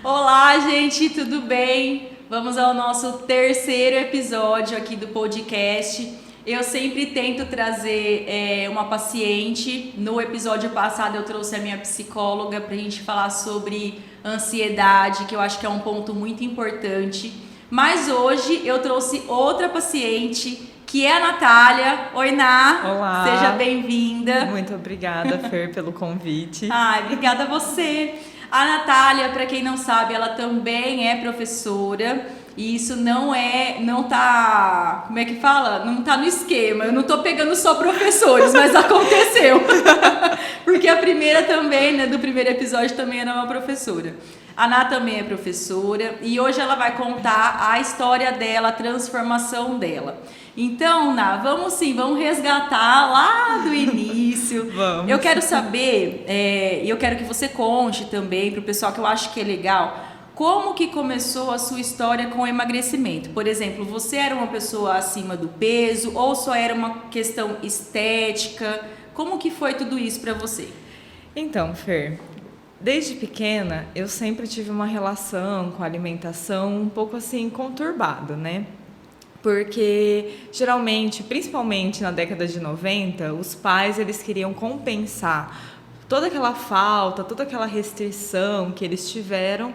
Olá, gente, tudo bem? Vamos ao nosso terceiro episódio aqui do podcast. Eu sempre tento trazer uma paciente. No episódio passado eu trouxe a minha psicóloga para a gente falar sobre ansiedade, que eu acho que é um ponto muito importante. Mas hoje eu trouxe outra paciente, que é a Natália. Oi, Ná. Olá. Seja bem-vinda. Muito obrigada, Fer, pelo convite. Obrigada a você. A Natália, para quem não sabe, ela também é professora. E isso não tá, como é que fala? Não tá no esquema. Eu não tô pegando só professores, mas aconteceu. Porque a primeira também, né, do primeiro episódio também era uma professora. A Ná também é professora e hoje ela vai contar a história dela, a transformação dela. Então, Ná, vamos resgatar lá do início. Vamos. Eu quero saber, e eu quero que você conte também para o pessoal, que eu acho que é legal, como que começou a sua história com o emagrecimento? Por exemplo, você era uma pessoa acima do peso ou só era uma questão estética? Como que foi tudo isso para você? Então, Fer, desde pequena eu sempre tive uma relação com a alimentação um pouco assim conturbada, né? Porque geralmente, principalmente na década de 90, os pais eles queriam compensar toda aquela falta, toda aquela restrição que eles tiveram,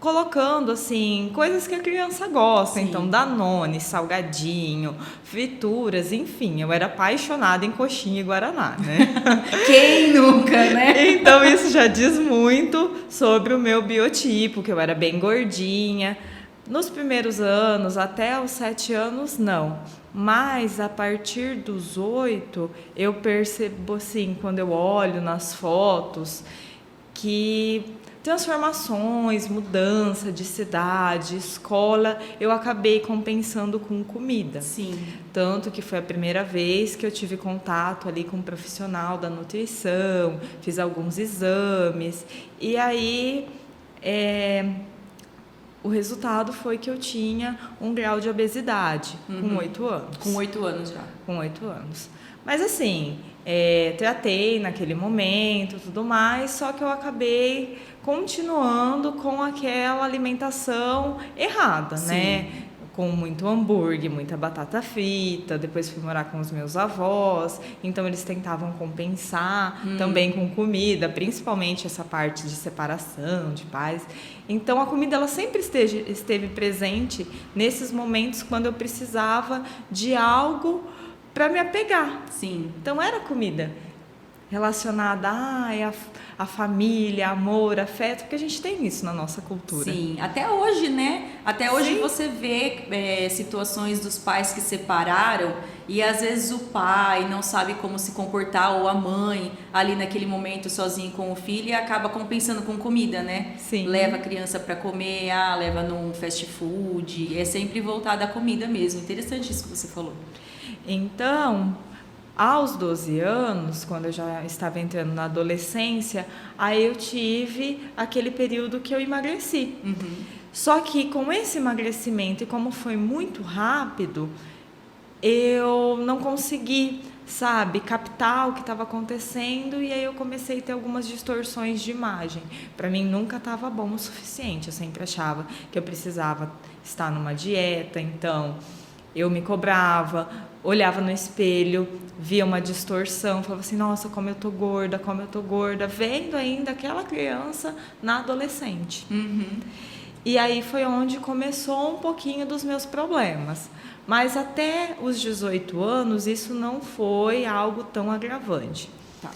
colocando assim coisas que a criança gosta. Sim. Então Danone, salgadinho, frituras, enfim, eu era apaixonada em coxinha e guaraná, né? Quem nunca, né? Então isso já diz muito sobre o meu biotipo, que eu era bem gordinha. Nos primeiros anos, até os 7 anos, não. Mas a partir dos 8, eu percebo assim, quando eu olho nas fotos, que transformações, mudança de cidade, escola, eu acabei compensando com comida. Sim. Tanto que foi a primeira vez que eu tive contato ali com um profissional da nutrição, fiz alguns exames, e aí o resultado foi que eu tinha um grau de obesidade com 8 anos. Com 8 anos já. Com 8 anos. Mas assim, tratei naquele momento, tudo mais, só que eu acabei continuando com aquela alimentação errada, sim, né? Com muito hambúrguer, muita batata frita. Depois fui morar com os meus avós, então eles tentavam compensar também com comida, principalmente essa parte de separação de pais. Então a comida ela sempre esteve presente nesses momentos quando eu precisava de algo para me apegar. Sim. Então era comida relacionada a família, amor, afeto, porque a gente tem isso na nossa cultura. Sim, até hoje, né? Até hoje. Sim. Você vê situações dos pais que separaram e às vezes o pai não sabe como se comportar ou a mãe ali naquele momento sozinho com o filho e acaba compensando com comida, né? Sim. Leva a criança para comer, leva num fast food, é sempre voltada à comida mesmo. Interessante isso que você falou. Então, aos 12 anos, quando eu já estava entrando na adolescência, aí eu tive aquele período que eu emagreci. Só que com esse emagrecimento, e como foi muito rápido, eu não consegui, captar o que estava acontecendo, e aí eu comecei a ter algumas distorções de imagem. Para mim nunca estava bom o suficiente, eu sempre achava que eu precisava estar numa dieta, então eu me cobrava, olhava no espelho, via uma distorção, falava assim, nossa, como eu tô gorda, vendo ainda aquela criança na adolescente. E aí foi onde começou um pouquinho dos meus problemas. Mas até os 18 anos, isso não foi algo tão agravante. Tá.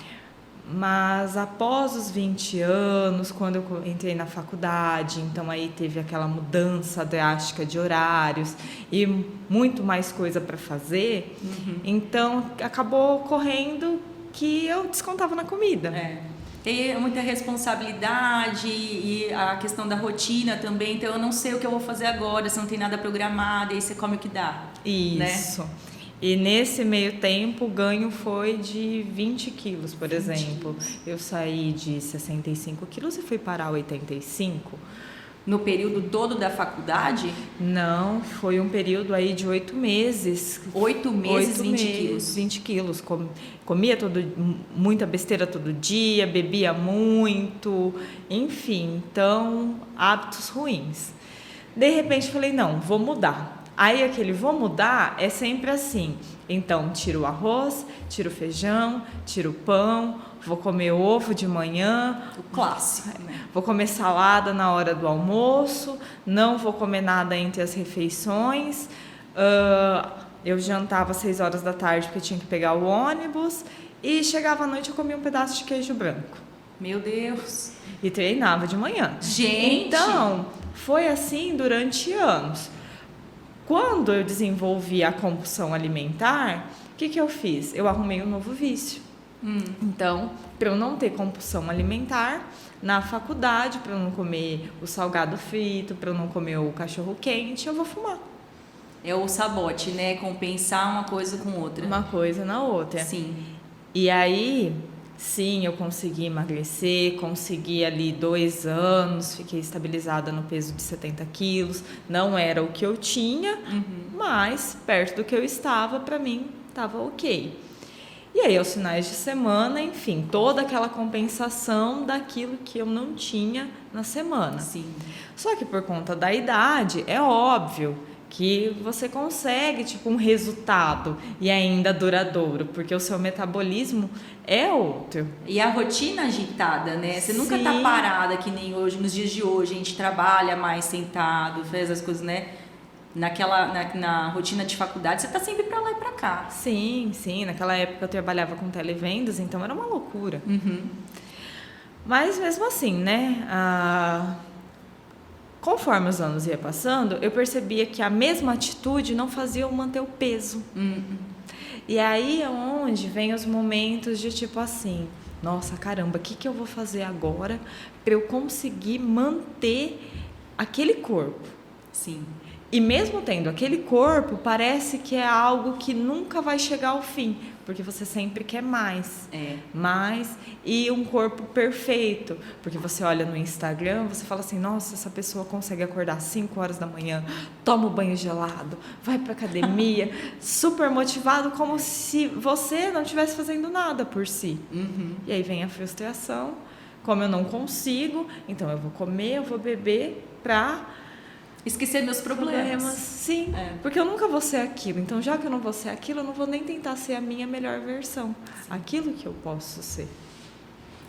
Mas após os 20 anos, quando eu entrei na faculdade, então aí teve aquela mudança drástica de horários e muito mais coisa para fazer, então acabou ocorrendo que eu descontava na comida. Tem muita responsabilidade e a questão da rotina também, então eu não sei o que eu vou fazer agora, se não tem nada programado, e aí você come o que dá. Isso. Né? E nesse meio tempo o ganho foi de 20 quilos, por exemplo. Eu saí de 65 quilos e fui parar a 85, no período todo da faculdade? Não, foi um período aí de 8 meses. 8 meses, 20 quilos. 20 quilos. Comia muita besteira todo dia, bebia muito, enfim, então, hábitos ruins. De repente, falei, não, vou mudar. Aí, aquele vou mudar é sempre assim. Então, tiro o arroz, tiro o feijão, tiro o pão, vou comer ovo de manhã. O clássico, né? Vou comer salada na hora do almoço, não vou comer nada entre as refeições. Eu jantava às 6 horas da tarde porque tinha que pegar o ônibus. E chegava à noite eu comia um pedaço de queijo branco. Meu Deus! E treinava de manhã. Gente! Então, foi assim durante anos. Quando eu desenvolvi a compulsão alimentar, o que eu fiz? Eu arrumei um novo vício. Então, para eu não ter compulsão alimentar, na faculdade, para eu não comer o salgado frito, para eu não comer o cachorro quente, eu vou fumar. É o sabote, né? Compensar uma coisa com outra. Uma coisa na outra. Sim. E aí, sim, eu consegui emagrecer, consegui ali 2 anos, fiquei estabilizada no peso de 70 quilos. Não era o que eu tinha, mas perto do que eu estava, para mim, estava ok. E aí, aos finais de semana, enfim, toda aquela compensação daquilo que eu não tinha na semana. Sim. Só que por conta da idade, é óbvio que você consegue, tipo, um resultado e ainda duradouro, porque o seu metabolismo é outro. E a rotina agitada, né? Você nunca Sim. tá parada que nem hoje, nos dias de hoje, a gente trabalha mais sentado, faz as coisas, né? Na rotina de faculdade, você tá sempre pra lá e pra cá. Sim, sim. Naquela época eu trabalhava com televendas, então era uma loucura. Mas mesmo assim, né? Conforme os anos iam passando, eu percebia que a mesma atitude não fazia eu manter o peso. E aí é onde vem os momentos de tipo assim, nossa, caramba, o que eu vou fazer agora para eu conseguir manter aquele corpo? Sim. E mesmo tendo aquele corpo, parece que é algo que nunca vai chegar ao fim, porque você sempre quer mais. Mais, e um corpo perfeito, porque você olha no Instagram, você fala assim, nossa, essa pessoa consegue acordar às 5 horas da manhã, toma um banho gelado, vai pra academia, super motivado, como se você não estivesse fazendo nada por si. E aí vem a frustração, como eu não consigo, então eu vou comer, eu vou beber pra esquecer meus problemas. Sim, porque eu nunca vou ser aquilo. Então, já que eu não vou ser aquilo, eu não vou nem tentar ser a minha melhor versão. Sim. Aquilo que eu posso ser.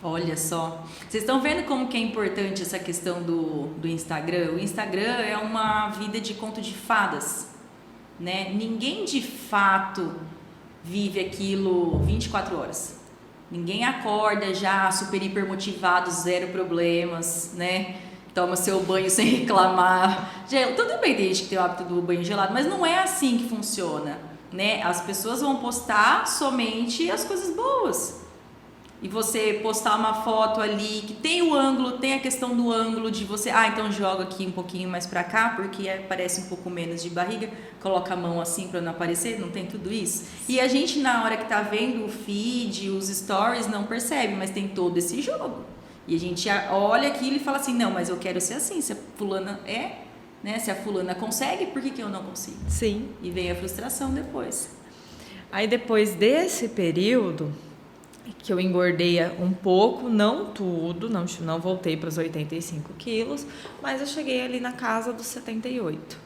Olha só. Vocês estão vendo como que é importante essa questão do Instagram? O Instagram é uma vida de conto de fadas, né? Ninguém de fato vive aquilo 24 horas. Ninguém acorda já super hiper motivado, zero problemas, né? Toma seu banho sem reclamar. Tudo bem, desde que tem o hábito do banho gelado, mas não é assim que funciona, né? As pessoas vão postar somente as coisas boas. E você postar uma foto ali que tem o ângulo, tem a questão do ângulo de você, então joga aqui um pouquinho mais pra cá, porque parece um pouco menos de barriga, coloca a mão assim pra não aparecer, não tem tudo isso. E a gente, na hora que tá vendo o feed, os stories, não percebe, mas tem todo esse jogo. E a gente olha aquilo e fala assim, não, mas eu quero ser assim, se a fulana né? Se a fulana consegue, por que eu não consigo? Sim. E vem a frustração depois. Aí depois desse período, que eu engordei um pouco, não tudo, não voltei para os 85 quilos, mas eu cheguei ali na casa dos 78.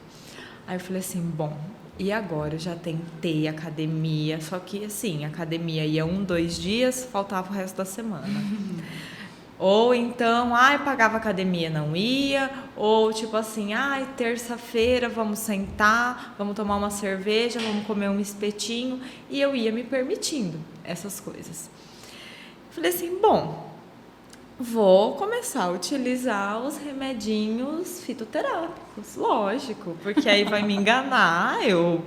Aí eu falei assim, bom, e agora? Eu já tentei academia, só que assim, a academia ia 2 dias, faltava o resto da semana. Ou então, pagava academia, não ia. Ou tipo assim, terça-feira vamos sentar, vamos tomar uma cerveja, vamos comer um espetinho. E eu ia me permitindo essas coisas. Falei assim, bom, vou começar a utilizar os remedinhos fitoterápicos, lógico. Porque aí vai me enganar, eu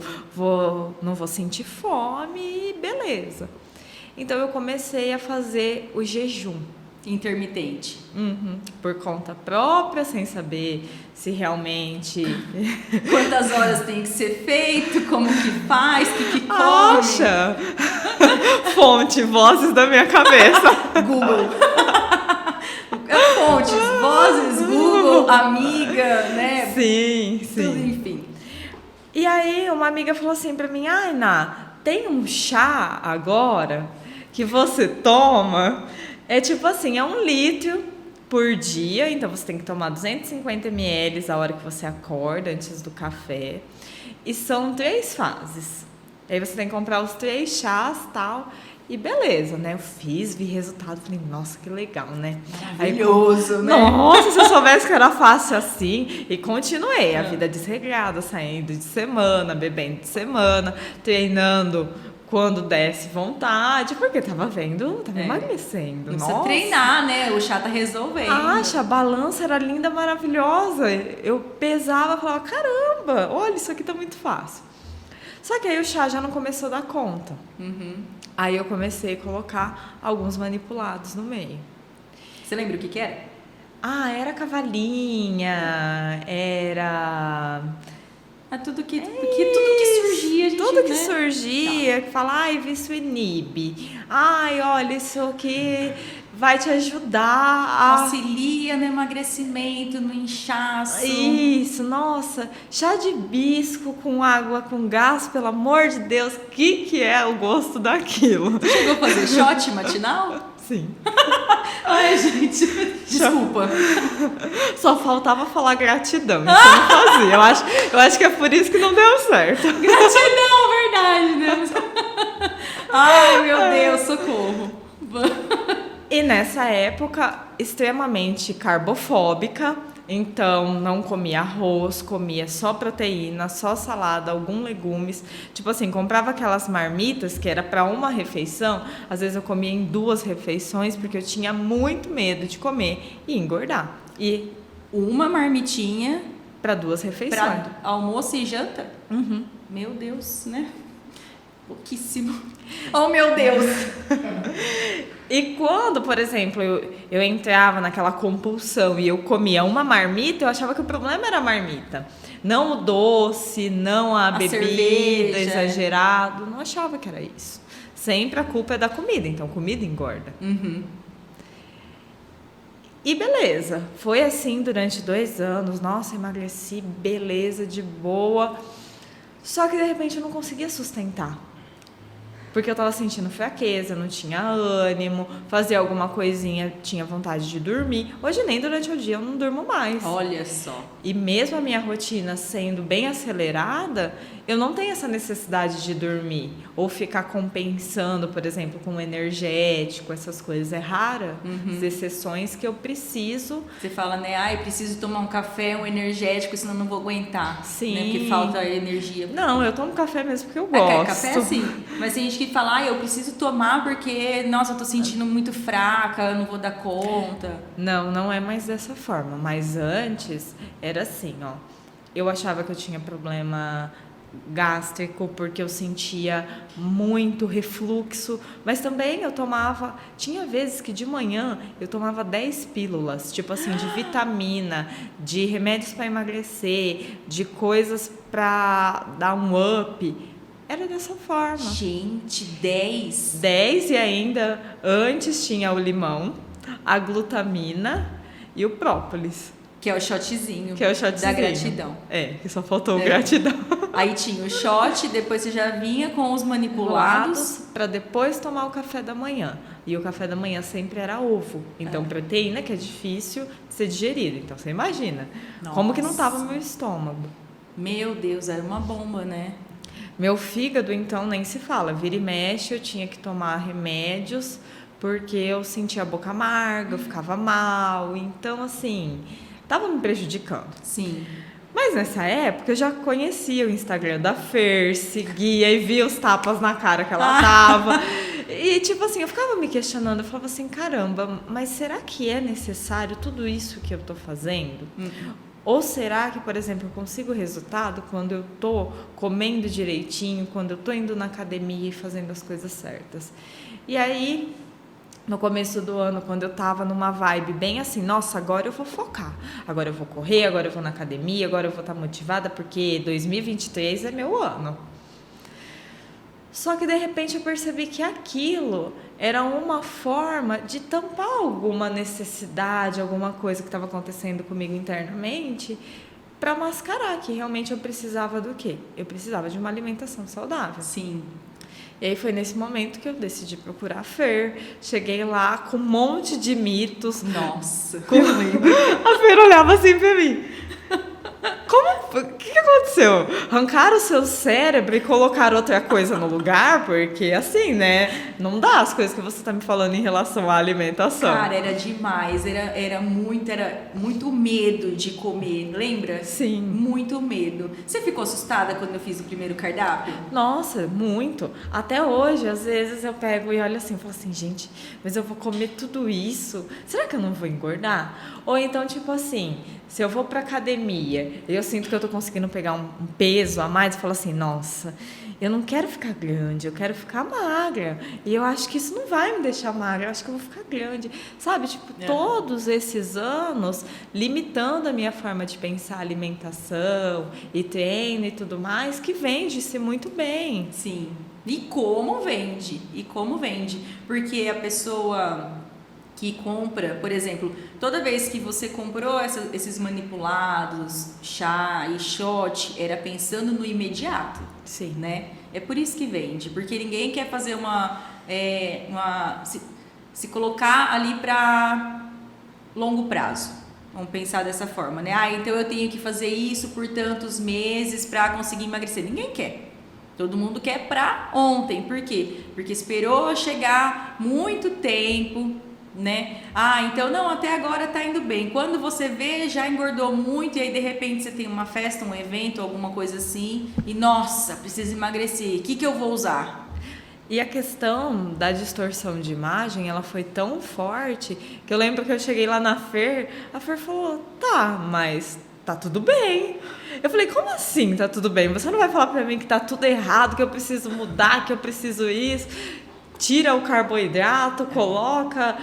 não vou sentir fome e beleza. Então eu comecei a fazer o jejum intermitente. Por conta própria, sem saber se realmente... Quantas horas tem que ser feito, como que faz, o que come. Acha! Fonte, vozes da minha cabeça. Google. Fontes, vozes, Google. amiga, né? Sim, Tudo, sim. enfim. E aí uma amiga falou assim pra mim, ai, Ná, tem um chá agora que você toma, é tipo assim, é 1 litro por dia, então você tem que tomar 250 ml a hora que você acorda, antes do café, e são 3 fases. Aí você tem que comprar os 3 chás e tal, e beleza, né? Eu fiz, vi resultado, falei, nossa, que legal, né? Maravilhoso, né? Nossa, se eu soubesse que era fácil assim. E continuei a vida desregrada, saindo de semana, bebendo de semana, treinando quando desse vontade, porque tava emagrecendo. Não Nossa. precisa treinar, né? O chá tá resolvendo. Acha, a balança era linda, maravilhosa. Eu pesava e falava, caramba, olha, isso aqui tá muito fácil. Só que aí o chá já não começou a dar conta. Aí eu comecei a colocar alguns manipulados no meio. Você lembra o que era? Ah, era cavalinha, era... Tudo que surgia, a gente, tudo que né? surgia, que fala, ai, isso inibe. Ai, olha, isso aqui vai te ajudar a... Auxilia no emagrecimento, no inchaço. Isso, nossa, chá de hibisco com água com gás, pelo amor de Deus, que é o gosto daquilo? Você chegou a fazer shot matinal? Sim. Ai, gente, desculpa. Só faltava falar gratidão, isso eu não fazia. Eu acho que é por isso que não deu certo. Gratidão, verdade, né? Ai, meu Deus, socorro. E nessa época, extremamente carbofóbica, então não comia arroz, comia só proteína, só salada, alguns legumes. Tipo assim, comprava aquelas marmitas que era para uma refeição, às vezes eu comia em 2 refeições, porque eu tinha muito medo de comer e engordar. E uma marmitinha para 2 refeições. para almoço e janta? Uhum. Meu Deus, né? Pouquíssimo. Oh, meu Deus! E quando, por exemplo, eu entrava naquela compulsão e eu comia uma marmita, eu achava que o problema era a marmita. Não o doce, não a bebida cerveja. exagerado. Não achava que era isso. Sempre a culpa é da comida, então comida engorda. E beleza, foi assim durante 2 anos. Nossa, emagreci, beleza, de boa. Só que de repente eu não conseguia sustentar. Porque eu tava sentindo fraqueza, não tinha ânimo, fazia alguma coisinha, tinha vontade de dormir. Hoje nem durante o dia eu não durmo mais. Olha só. E mesmo a minha rotina sendo bem acelerada, eu não tenho essa necessidade de dormir. Ou ficar compensando, por exemplo, com energético, essas coisas. É rara as exceções que eu preciso. Você fala, né? Ai, preciso tomar um café, um energético, senão não vou aguentar. Sim. Né? Porque falta energia. Não, eu tomo café mesmo porque eu gosto. Café sim. Mas tem gente que fala, eu preciso tomar porque, nossa, eu tô sentindo muito fraca, eu não vou dar conta. Não é mais dessa forma. Mas antes era assim, ó. Eu achava que eu tinha problema gástrico porque eu sentia muito refluxo, mas também eu tomava, tinha vezes que de manhã eu tomava 10 pílulas, tipo assim, de vitamina, de remédios para emagrecer, de coisas para dar um up. Era dessa forma. Gente, 10? 10 e ainda antes tinha o limão, a glutamina e o própolis. Que é o shotzinho. Que é o shotzinho. Da gratidão. Que só faltou o gratidão. Aí tinha o shot, depois você já vinha com os manipulados. Para depois tomar o café da manhã. E o café da manhã sempre era ovo. Então, proteína, que é difícil de ser digerida. Então, você imagina. Nossa. Como que não tava no meu estômago. Meu Deus, era uma bomba, né? Meu fígado, então, nem se fala. Vira e mexe, eu tinha que tomar remédios, porque eu sentia a boca amarga, eu ficava mal. Então, assim, tava me prejudicando. Sim. Mas nessa época eu já conhecia o Instagram da Fer, seguia e via os tapas na cara que ela tava. E tipo assim, eu ficava me questionando, eu falava assim, caramba, mas será que é necessário tudo isso que eu tô fazendo? Ou será que, por exemplo, eu consigo resultado quando eu tô comendo direitinho, quando eu tô indo na academia e fazendo as coisas certas? E aí, no começo do ano, quando eu tava numa vibe bem assim, nossa, agora eu vou focar, agora eu vou correr, agora eu vou na academia, agora eu vou estar motivada, porque 2023 é meu ano. Só que de repente eu percebi que aquilo era uma forma de tampar alguma necessidade, alguma coisa que estava acontecendo comigo internamente, para mascarar que realmente eu precisava do quê? Eu precisava de uma alimentação saudável. Sim. E aí foi nesse momento que eu decidi procurar a Fer. Cheguei lá com um monte de mitos. Nossa. A Fer olhava assim pra mim. O que aconteceu? Arrancaram o seu cérebro e colocaram outra coisa no lugar? Porque assim, né? Não dá as coisas que você tá me falando em relação à alimentação. Cara, era demais. Era muito medo de comer, lembra? Sim. Muito medo. Você ficou assustada quando eu fiz o primeiro cardápio? Nossa, muito. Até hoje, às vezes eu pego e olho assim, falo assim, gente, mas eu vou comer tudo isso? Será que eu não vou engordar? Ou então, tipo assim, se eu vou pra academia e eu sinto que eu tô conseguindo pegar um peso a mais, eu falo assim, nossa, eu não quero ficar grande, eu quero ficar magra. E eu acho que isso não vai me deixar magra, eu acho que eu vou ficar grande. Sabe, tipo, todos esses anos limitando a minha forma de pensar alimentação e treino e tudo mais, que vende-se muito bem. Sim. E como vende? Porque a pessoa que compra, por exemplo, toda vez que você comprou esses manipulados, chá e shot, era pensando no imediato. Sim. Né? É por isso que vende, porque ninguém quer fazer se colocar ali para longo prazo. Vamos pensar dessa forma, né? Então eu tenho que fazer isso por tantos meses para conseguir emagrecer. Ninguém quer. Todo mundo quer para ontem. Por quê? Porque esperou chegar muito tempo, né? Então não, até agora tá indo bem. Quando você vê, já engordou muito e aí de repente você tem uma festa, um evento, alguma coisa assim e nossa, preciso emagrecer. O que eu vou usar? E a questão da distorção de imagem, ela foi tão forte que eu lembro que eu cheguei lá na Fer, a Fer falou, tá, mas tá tudo bem. Eu falei, como assim tá tudo bem? Você não vai falar pra mim que tá tudo errado, que eu preciso mudar, que eu preciso isso? Tira o carboidrato, coloca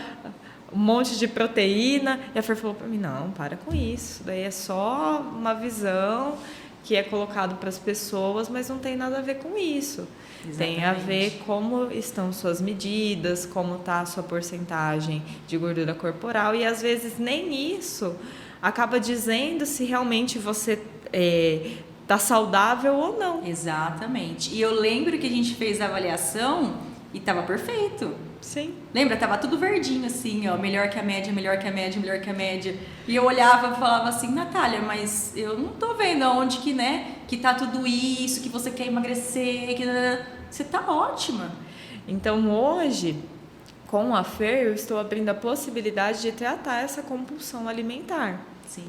um monte de proteína. E a Fer falou pra mim, não, para com isso. Daí é só uma visão que é colocado para as pessoas, mas não tem nada a ver com isso. Exatamente. Tem a ver como estão suas medidas, como está a sua porcentagem de gordura corporal. E às vezes nem isso acaba dizendo se realmente você tá saudável ou não. Exatamente. E eu lembro que a gente fez a avaliação e tava perfeito. Sim. Lembra? Tava tudo verdinho assim, ó, melhor que a média, melhor que a média, melhor que a média. E eu olhava e falava assim, Natália, mas eu não tô vendo onde que, né, que tá tudo isso, que você quer emagrecer, que você tá ótima. Então hoje, com a Fer, eu estou abrindo a possibilidade de tratar essa compulsão alimentar. Sim.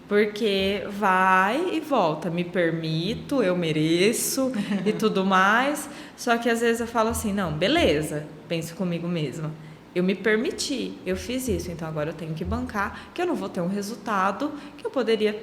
Porque vai e volta, me permito, eu mereço e tudo mais. Só que às vezes eu falo assim, não, beleza, penso comigo mesma. Eu me permiti, eu fiz isso, então agora eu tenho que bancar, que eu não vou ter um resultado que eu poderia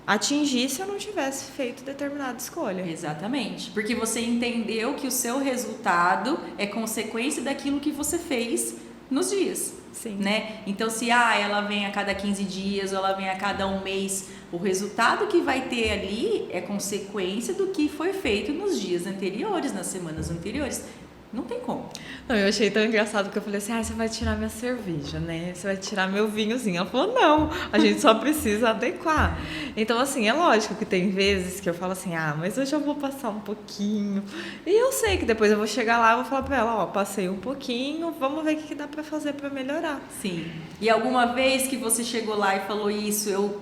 atingir se eu não tivesse feito determinada escolha. Exatamente, porque você entendeu que o seu resultado é consequência daquilo que você fez nos dias. Sim. Né? Então, se ela vem a cada 15 dias ou ela vem a cada um mês, o resultado que vai ter ali é consequência do que foi feito nos dias anteriores, nas semanas anteriores. Não tem como. Não, eu achei tão engraçado porque eu falei assim, você vai tirar minha cerveja, né? Você vai tirar meu vinhozinho. Ela falou, não, a gente só precisa adequar. Então, assim, é lógico que tem vezes que eu falo assim, mas hoje eu vou passar um pouquinho. E eu sei que depois eu vou chegar lá e vou falar pra ela, passei um pouquinho, vamos ver o que dá pra fazer pra melhorar. Sim. E alguma vez que você chegou lá e falou isso, eu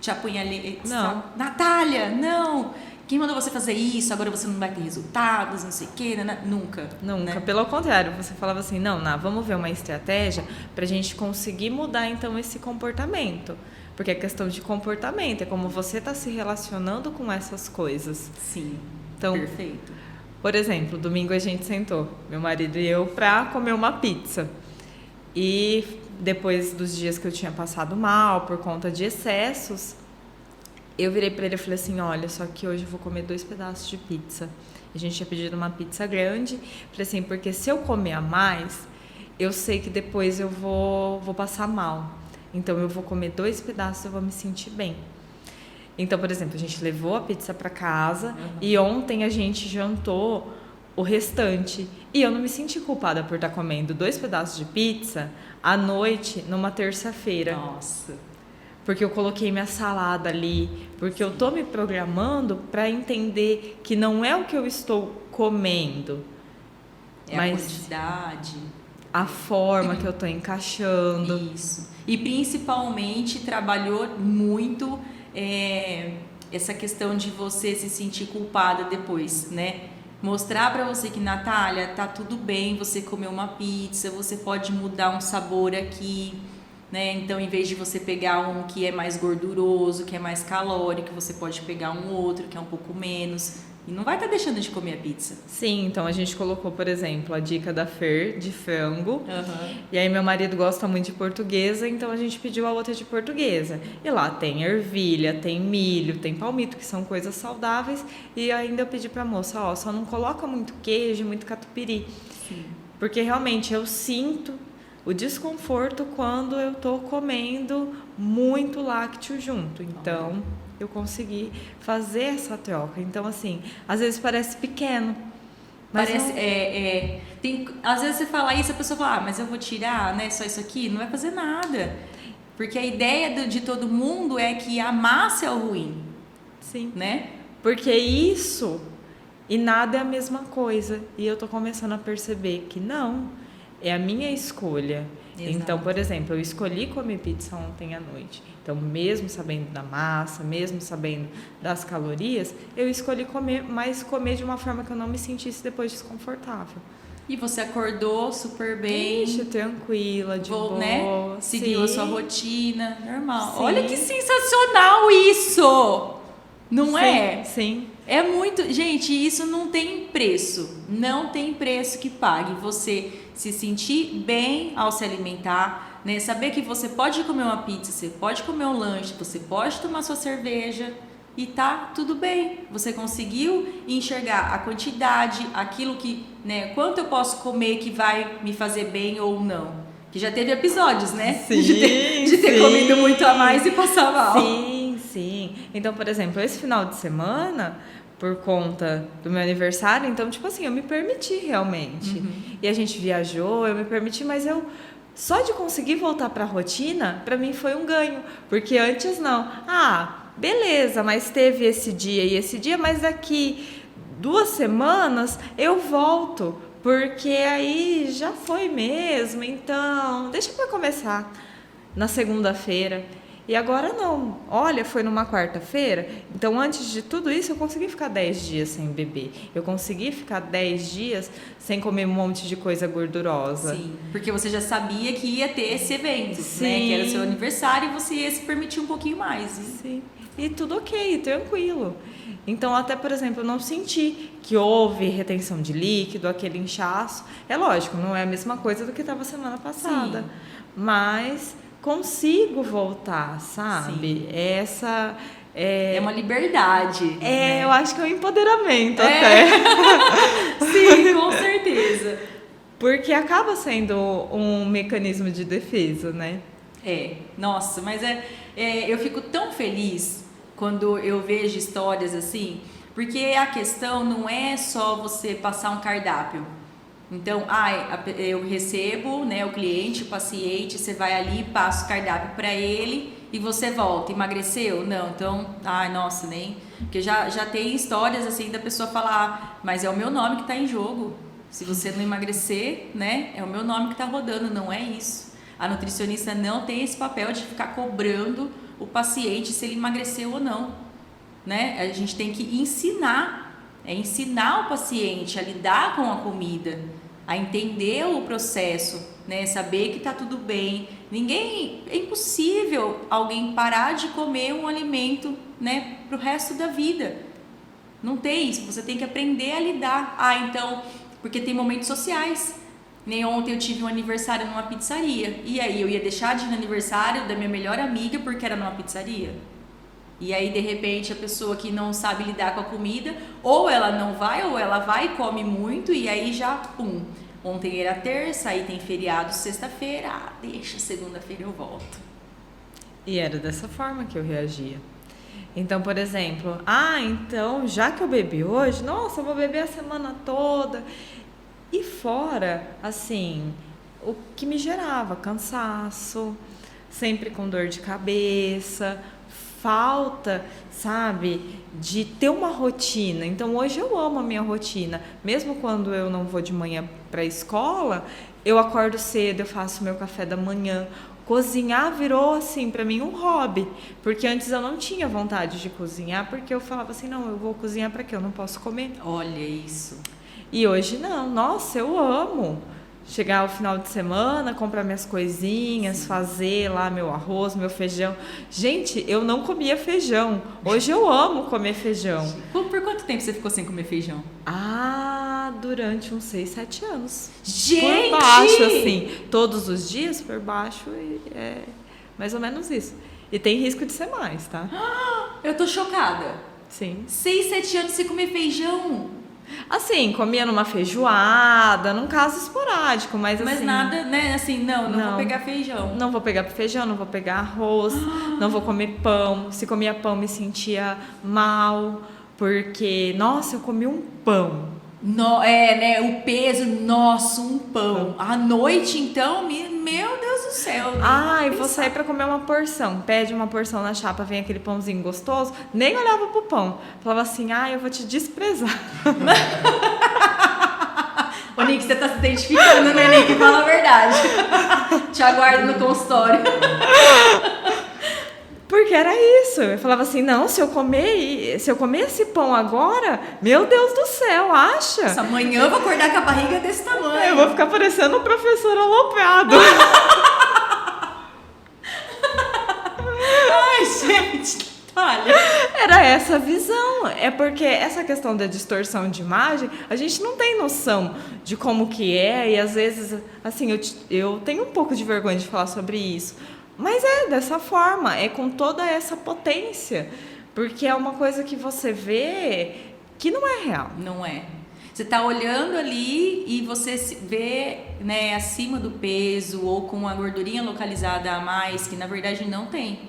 te apunhalei? Não. Natália, não! Quem mandou você fazer isso? Agora você não vai ter resultados, não sei o quê, né? Nunca. Nunca. Né? Pelo contrário, você falava assim, não, vamos ver uma estratégia pra gente conseguir mudar então esse comportamento. Porque é questão de comportamento, é como você tá se relacionando com essas coisas. Sim, então, perfeito. Por exemplo, domingo a gente sentou, meu marido e eu, pra comer uma pizza. E depois dos dias que eu tinha passado mal por conta de excessos, eu virei pra ele e falei assim, olha, só que hoje eu vou comer 2 pedaços de pizza. A gente tinha pedido uma pizza grande. Falei assim, porque se eu comer a mais, eu sei que depois eu vou passar mal. Então eu vou comer 2 pedaços e eu vou me sentir bem. Então, por exemplo, a gente levou a pizza pra casa e ontem a gente jantou o restante. E eu não me senti culpada por estar comendo 2 pedaços de pizza à noite, numa terça-feira. Nossa. Porque eu coloquei minha salada ali, porque eu tô me programando para entender que não é o que eu estou comendo, mas a quantidade, a forma que eu tô encaixando. Isso. E principalmente trabalhou muito essa questão de você se sentir culpada depois, né? Mostrar pra você que, Natália, tá tudo bem você comer uma pizza, você pode mudar um sabor aqui, né? Então, em vez de você pegar um que é mais gorduroso, que é mais calórico, você pode pegar um outro que é um pouco menos. E não vai estar deixando de comer a pizza. Sim, então a gente colocou, por exemplo, a dica da Fer de frango. Uhum. E aí meu marido gosta muito de portuguesa, então a gente pediu a outra de portuguesa. E lá tem ervilha, tem milho, tem palmito, que são coisas saudáveis. E ainda eu pedi pra moça, ó, só não coloca muito queijo, muito catupiry. Sim. Porque realmente eu sinto o desconforto quando eu tô comendo muito lácteo junto. Então, eu consegui fazer essa troca. Então, assim, às vezes parece pequeno. Mas Parece, não... às vezes você fala isso, a pessoa fala, mas eu vou tirar, né, só isso aqui, não vai fazer nada. Porque a ideia de todo mundo é que a massa é o ruim. Sim. Né? Porque isso e nada é a mesma coisa. E eu tô começando a perceber que não, é a minha escolha. Exato. Então, por exemplo, eu escolhi comer pizza ontem à noite. Então, mesmo sabendo da massa, mesmo sabendo das calorias, eu escolhi comer, mas comer de uma forma que eu não me sentisse depois desconfortável. E você acordou super bem. Ixi, tranquila, de boa. Né? Seguiu a sua rotina, normal. Sim. Olha que sensacional isso! Não é? Sim. É muito... Gente, isso não tem preço. Não tem preço que pague. Você se sentir bem ao se alimentar, né? Saber que você pode comer uma pizza, você pode comer um lanche, você pode tomar sua cerveja e tá tudo bem. Você conseguiu enxergar a quantidade, aquilo que, né? Quanto eu posso comer que vai me fazer bem ou não. Que já teve episódios, né? Sim, de ter comido muito a mais e passar mal. Sim, sim. Então, por exemplo, esse final de semana, por conta do meu aniversário, então, tipo assim, eu me permiti realmente. E a gente viajou, eu me permiti, mas eu... Só de conseguir voltar para a rotina, para mim foi um ganho. Porque antes não. Ah, beleza, mas teve esse dia e esse dia, mas daqui 2 semanas eu volto. Porque aí já foi mesmo, então deixa para começar na segunda-feira. E agora não. Olha, foi numa quarta-feira, então antes de tudo isso eu consegui ficar 10 dias sem beber. Eu consegui ficar 10 dias sem comer um monte de coisa gordurosa. Sim, porque você já sabia que ia ter esse evento, Sim. né? Que era o seu aniversário e você ia se permitir um pouquinho mais. Sim. E tudo ok, tranquilo. Então, até, por exemplo, eu não senti que houve retenção de líquido, aquele inchaço. É lógico, não é a mesma coisa do que estava semana passada. Sim. Mas consigo voltar, sabe? Sim. Essa... É uma liberdade. Né? Eu acho que é um empoderamento até. Sim, com certeza. Porque acaba sendo um mecanismo de defesa, né? Nossa, mas eu fico tão feliz quando eu vejo histórias assim, porque a questão não é só você passar um cardápio. Então, eu recebo, né, o cliente, o paciente, você vai ali, passa o cardápio para ele e você volta. Emagreceu? Não. Então, nossa, nem... Porque já tem histórias assim da pessoa falar, mas é o meu nome que está em jogo. Se você não emagrecer, né, é o meu nome que está rodando, não é isso. A nutricionista não tem esse papel de ficar cobrando o paciente se ele emagreceu ou não, né? A gente tem que ensinar o paciente a lidar com a comida, a entender o processo, né? Saber que tá tudo bem. É impossível alguém parar de comer um alimento, né, pro resto da vida. Não tem isso, você tem que aprender a lidar. Então, porque tem momentos sociais. Nem ontem eu tive um aniversário numa pizzaria. E aí eu ia deixar de ir no aniversário da minha melhor amiga porque era numa pizzaria. E aí, de repente, a pessoa que não sabe lidar com a comida, ou ela não vai, ou ela vai e come muito, e aí já, pum. Ontem era terça, aí tem feriado sexta-feira, deixa, segunda-feira eu volto. E era dessa forma que eu reagia. Então, por exemplo, então já que eu bebi hoje, nossa, eu vou beber a semana toda. E fora, assim, o que me gerava cansaço, sempre com dor de cabeça, falta, sabe, de ter uma rotina. Então, hoje eu amo a minha rotina. Mesmo quando eu não vou de manhã para a escola, eu acordo cedo, eu faço meu café da manhã. Cozinhar virou, assim, para mim um hobby. Porque antes eu não tinha vontade de cozinhar, porque eu falava assim, não, eu vou cozinhar para quê? Eu não posso comer. Olha isso. E hoje não. Nossa, eu amo chegar ao final de semana, comprar minhas coisinhas, fazer lá meu arroz, meu feijão. Gente, eu não comia feijão. Hoje eu amo comer feijão. Por quanto tempo você ficou sem comer feijão? Durante uns 6, 7 anos. Gente! Por baixo, assim. Todos os dias, por baixo, é mais ou menos isso. E tem risco de ser mais, tá? Eu tô chocada. Sim. 6, 7 anos sem comer feijão. Assim, comia numa feijoada, num caso esporádico, mas assim... nada, né, assim, não vou pegar feijão. Não vou pegar feijão, não vou pegar arroz, não vou comer pão. Se comia pão, me sentia mal, porque, nossa, eu comi um pão. Né, o peso, nossa, um pão. À noite, então, meu Deus do céu. E vou sair pra comer uma porção. Pede uma porção na chapa, vem aquele pãozinho gostoso. Nem olhava pro pão. Falava assim, eu vou te desprezar. Ô, Nick, você tá se identificando, né, Nick? Fala a verdade. Te aguardo no consultório. Porque era isso. Eu falava assim, não, se eu comer esse pão agora, meu Deus do céu, acha? Amanhã eu vou acordar com a barriga desse tamanho. Eu vou ficar parecendo um professor aloprado. Ai, gente, olha. Era essa a visão. É porque essa questão da distorção de imagem, a gente não tem noção de como que é. E às vezes, assim, eu tenho um pouco de vergonha de falar sobre isso. Mas é dessa forma, é com toda essa potência, porque é uma coisa que você vê que não é real. Não é. Você tá olhando ali e você vê, né, acima do peso ou com uma gordurinha localizada a mais, que na verdade não tem.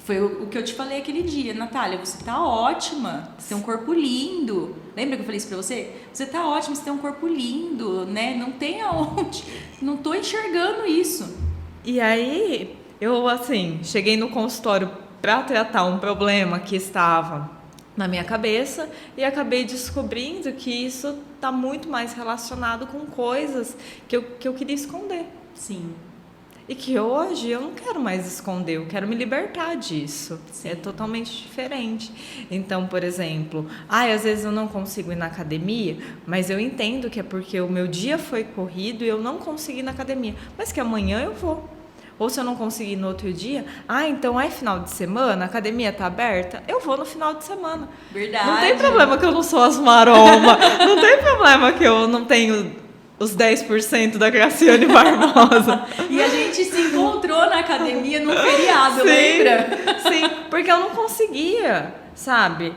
Foi o que eu te falei aquele dia, Natália, você tá ótima, você tem um corpo lindo. Lembra que eu falei isso pra você? Você tá ótima, você tem um corpo lindo, né? Não tem aonde, não tô enxergando isso. E aí... Eu, assim, cheguei no consultório para tratar um problema que estava na minha cabeça e acabei descobrindo que isso está muito mais relacionado com coisas que eu queria esconder. Sim. E que hoje eu não quero mais esconder, eu quero me libertar disso. Sim. É totalmente diferente. Então, por exemplo, às vezes eu não consigo ir na academia, mas eu entendo que é porque o meu dia foi corrido e eu não consegui ir na academia, mas que amanhã eu vou. Ou se eu não conseguir no outro dia, então é final de semana, a academia tá aberta, eu vou no final de semana. Verdade. Não tem problema que eu não sou as maroma, não tem problema que eu não tenho os 10% da Graciane Barbosa. E a gente se encontrou na academia num feriado, lembra? Sim, porque eu não conseguia, sabe,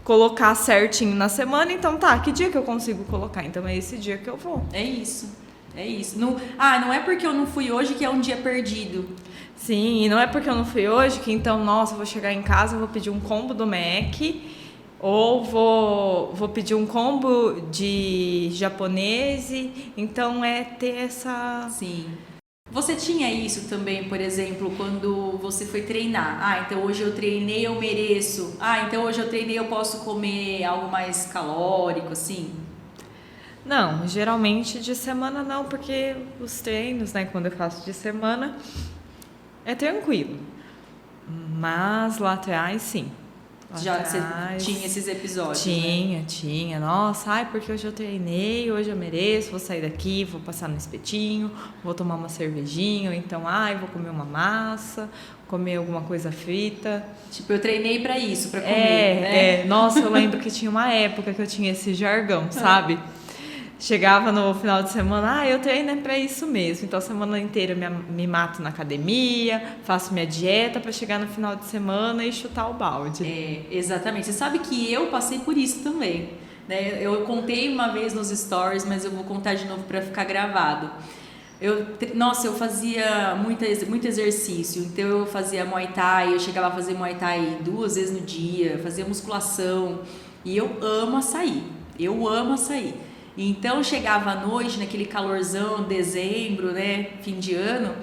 colocar certinho na semana, então que dia que eu consigo colocar? Então é esse dia que eu vou. É isso. É isso. Não é porque eu não fui hoje que é um dia perdido. Sim, e não é porque eu não fui hoje que então, nossa, eu vou chegar em casa, vou pedir um combo do Mac ou vou pedir um combo de japonês. Então é ter essa... Sim. Você tinha isso também, por exemplo, quando você foi treinar? Então hoje eu treinei, eu mereço. Então hoje eu treinei, eu posso comer algo mais calórico, assim? Não, geralmente de semana não, porque os treinos, né, quando eu faço de semana, é tranquilo. Mas lá atrás, sim. Já você tinha esses episódios, Tinha. Nossa, porque hoje eu treinei, hoje eu mereço, vou sair daqui, vou passar no espetinho, vou tomar uma cervejinha, ou então, vou comer uma massa, comer alguma coisa frita. Tipo, eu treinei pra isso, pra comer, né? Nossa, eu lembro que tinha uma época que eu tinha esse jargão, sabe? Chegava no final de semana, eu treino pra isso mesmo. Então, a semana inteira eu me mato na academia, faço minha dieta pra chegar no final de semana e chutar o balde. Exatamente. Você sabe que eu passei por isso também, né? Eu contei uma vez nos stories, mas eu vou contar de novo pra ficar gravado. Nossa, eu fazia muito exercício. Então eu fazia Muay Thai, eu chegava a fazer Muay Thai 2 vezes no dia, fazia musculação. E eu amo açaí. Eu amo açaí. Então chegava à noite, naquele calorzão, dezembro, né, fim de ano,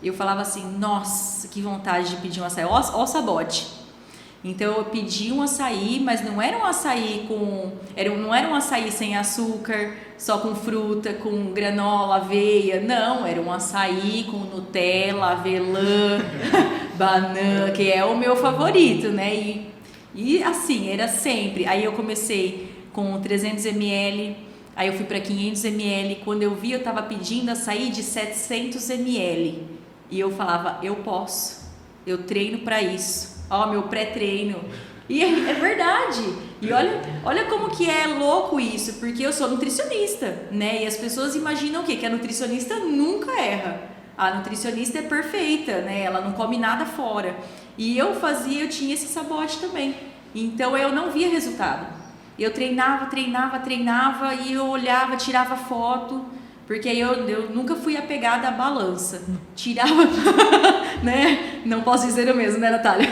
eu falava assim, nossa, que vontade de pedir um açaí. Ó o sabote. Então eu pedi um açaí, mas não era um açaí não era um açaí sem açúcar, só com fruta, com granola, aveia. Não, era um açaí com Nutella, avelã, banana, que é o meu favorito, né? E assim, era sempre. Aí eu comecei com 300 ml, aí eu fui para 500 ml. Quando eu vi, eu estava pedindo açaí de 700 ml. E eu falava, eu posso, eu treino para isso. Ó, meu pré-treino. E é verdade. E olha como que é louco isso, porque eu sou nutricionista, né? E as pessoas imaginam o quê? Que a nutricionista nunca erra. A nutricionista é perfeita, né? Ela não come nada fora. E eu tinha esse sabote também. Então eu não via resultado. Eu treinava e eu olhava, tirava foto, porque eu nunca fui apegada à balança. Tirava, né? Não posso dizer o mesmo, né, Natália?